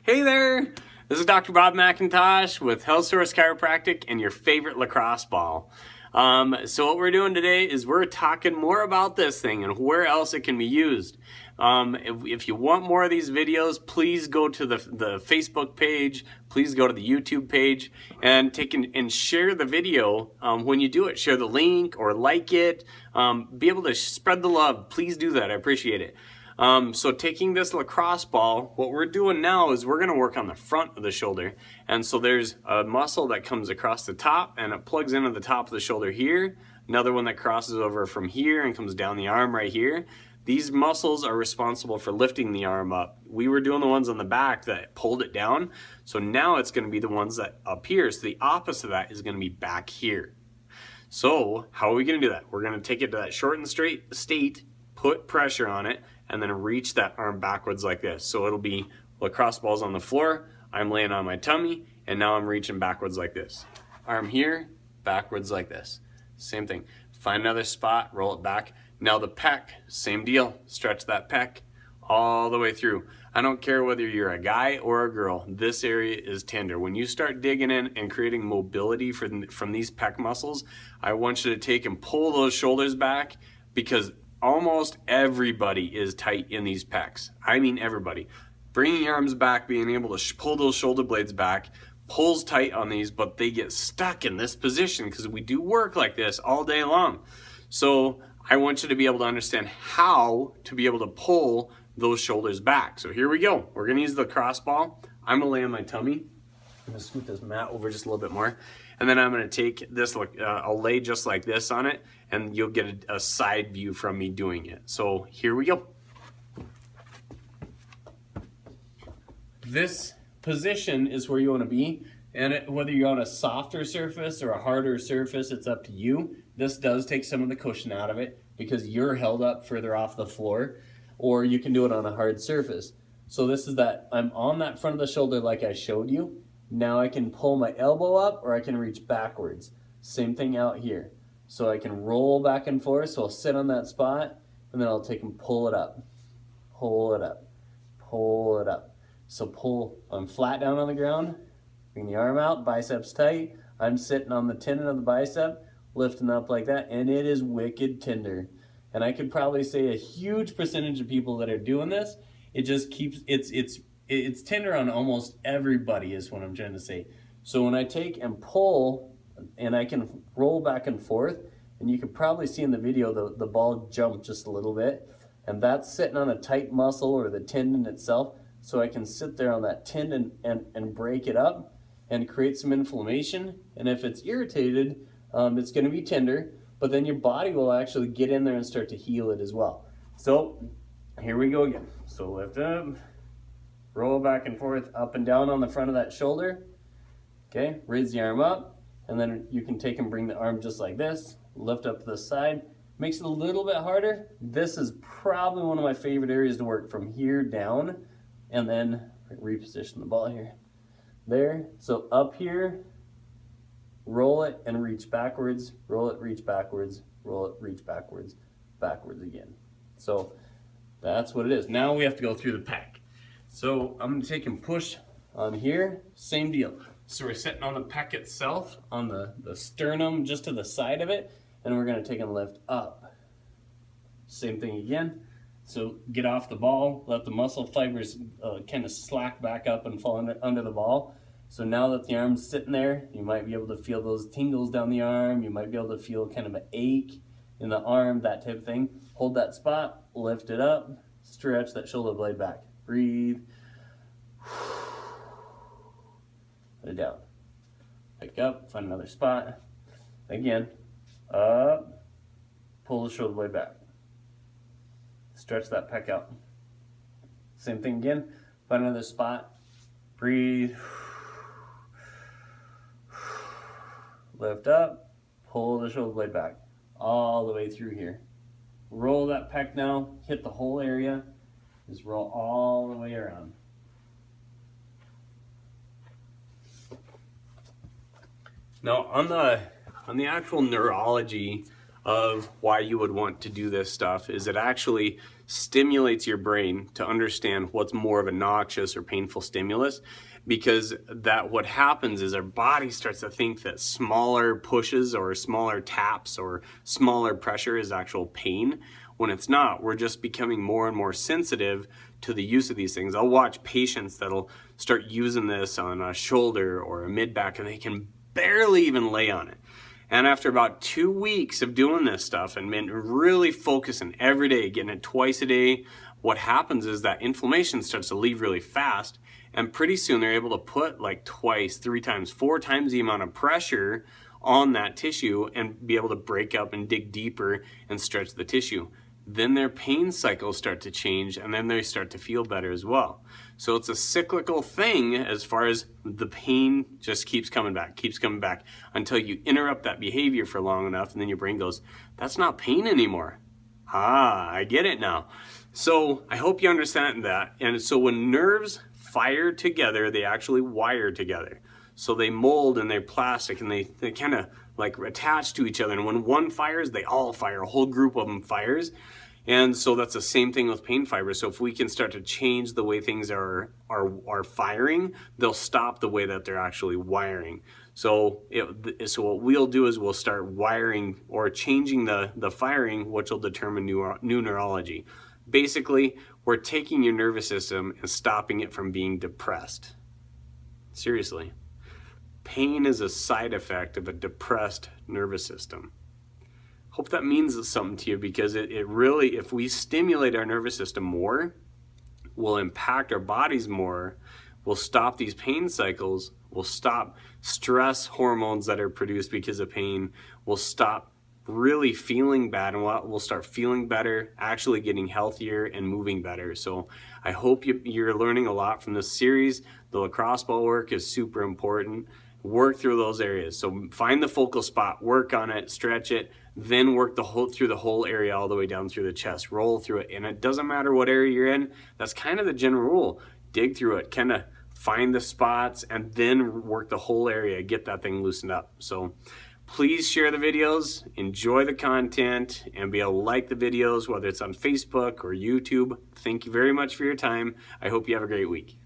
Hey there, this is Dr. Bob McIntosh with Health Source Chiropractic and your favorite lacrosse ball. So what we're doing today is we're talking more about this thing and where else it can be used. If you want more of these videos, please go to the Facebook page, please go to the YouTube page and share the video when you do it. Share the link or like it, be able to spread the love. Please do that, I appreciate it. So taking this lacrosse ball, what we're doing now is we're gonna work on the front of the shoulder. And so there's a muscle that comes across the top and it plugs into the top of the shoulder here. Another one that crosses over from here and comes down the arm right here. These muscles are responsible for lifting the arm up. We were doing the ones on the back that pulled it down. So now it's gonna be the ones that up here. So the opposite of that is gonna be back here. So how are we gonna do that? We're gonna take it to that short and straight state, put pressure on it, and then reach that arm backwards like this. So it'll be lacrosse balls on the floor, I'm laying on my tummy, and now I'm reaching backwards like this. Arm here, backwards like this. Same thing. Find another spot, roll it back. Now the pec, same deal. Stretch that pec all the way through. I don't care whether you're a guy or a girl, this area is tender. When you start digging in and creating mobility from these pec muscles, I want you to take and pull those shoulders back, because almost everybody is tight in these pecs. I mean everybody. Bringing your arms back, being able to pull those shoulder blades back, pulls tight on these, but they get stuck in this position because we do work like this all day long. So I want you to be able to understand how to be able to pull those shoulders back. So here we go. We're gonna use the cross ball. I'm gonna lay on my tummy. I'm gonna scoot this mat over just a little bit more. And then I'm gonna take this, I'll lay just like this on it, and you'll get a side view from me doing it. So here we go. This position is where you wanna be, and whether you're on a softer surface or a harder surface, it's up to you. This does take some of the cushion out of it because you're held up further off the floor, or you can do it on a hard surface. So this is that, I'm on that front of the shoulder like I showed you. Now I can pull my elbow up or I can reach backwards. Same thing out here. So I can roll back and forth, so I'll sit on that spot and then I'll take and pull it up, pull it up, pull it up. So pull, I'm flat down on the ground, bring the arm out, biceps tight. I'm sitting on the tendon of the bicep, lifting up like that, and it is wicked tender. And I could probably say a huge percentage of people that are doing this, it just keeps, it's tender on almost everybody is what I'm trying to say. So when I take and pull, and I can roll back and forth, and you can probably see in the video the ball jump just a little bit, and that's sitting on a tight muscle or the tendon itself, so I can sit there on that tendon and break it up and create some inflammation. And if it's irritated, it's gonna be tender, but then your body will actually get in there and start to heal it as well. So here we go again. So lift up, roll back and forth, up and down on the front of that shoulder. Okay, raise the arm up, and then you can take and bring the arm just like this, lift up to the side. Makes it a little bit harder. This is probably one of my favorite areas to work, from here down, and then reposition the ball here. There, so up here, roll it and reach backwards, roll it, reach backwards, roll it, reach backwards, backwards again. So that's what it is. Now we have to go through the pec. So I'm gonna take and push on here, same deal. So we're sitting on the pec itself, on the sternum, just to the side of it, and we're gonna take and lift up. Same thing again. So get off the ball, let the muscle fibers kind of slack back up and fall under the ball. So now that the arm's sitting there, you might be able to feel those tingles down the arm, you might be able to feel kind of an ache in the arm, that type of thing. Hold that spot, lift it up, stretch that shoulder blade back. Breathe. Put it down. Pick up, find another spot. Again, up, pull the shoulder blade back. Stretch that pec out. Same thing again, find another spot. Breathe. Lift up, pull the shoulder blade back. All the way through here. Roll that pec now, hit the whole area. Just roll all the way around. Now on the actual neurology of why you would want to do this stuff is it actually stimulates your brain to understand what's more of a noxious or painful stimulus, because that what happens is our body starts to think that smaller pushes or smaller taps or smaller pressure is actual pain, when it's not. We're just becoming more and more sensitive to the use of these things. I'll watch patients that'll start using this on a shoulder or a mid-back and they can barely even lay on it. And after about 2 weeks of doing this stuff and been really focusing every day, getting it twice a day, what happens is that inflammation starts to leave really fast, and pretty soon they're able to put like twice, 3 times, 4 times the amount of pressure on that tissue and be able to break up and dig deeper and stretch the tissue. Then their pain cycles start to change, and then they start to feel better as well. So it's a cyclical thing as far as the pain just keeps coming back until you interrupt that behavior for long enough, and then your brain goes, that's not pain anymore. Ah, I get it now. So I hope you understand that. And so when nerves fire together, they actually wire together. So they mold and they're plastic and they kind of like attach to each other. And when one fires, they all fire. A whole group of them fires. And so that's the same thing with pain fibers. So if we can start to change the way things are firing, they'll stop the way that they're actually wiring. So what we'll do is we'll start wiring or changing the firing, which will determine new neurology. Basically, we're taking your nervous system and stopping it from being depressed. Seriously. Pain is a side effect of a depressed nervous system. Hope that means something to you, because it really, if we stimulate our nervous system more, we'll impact our bodies more, we'll stop these pain cycles, we'll stop stress hormones that are produced because of pain, we'll stop really feeling bad, and we'll start feeling better, actually getting healthier and moving better. So I hope you're learning a lot from this series. The lacrosse ball work is super important. Work through those areas. So find the focal spot, work on it, stretch it, then work through the whole area all the way down through the chest, roll through it. And it doesn't matter what area you're in. That's kind of the general rule. Dig through it, kind of find the spots, and then work the whole area, get that thing loosened up. So please share the videos, enjoy the content, and be able to like the videos, whether it's on Facebook or YouTube. Thank you very much for your time. I hope you have a great week.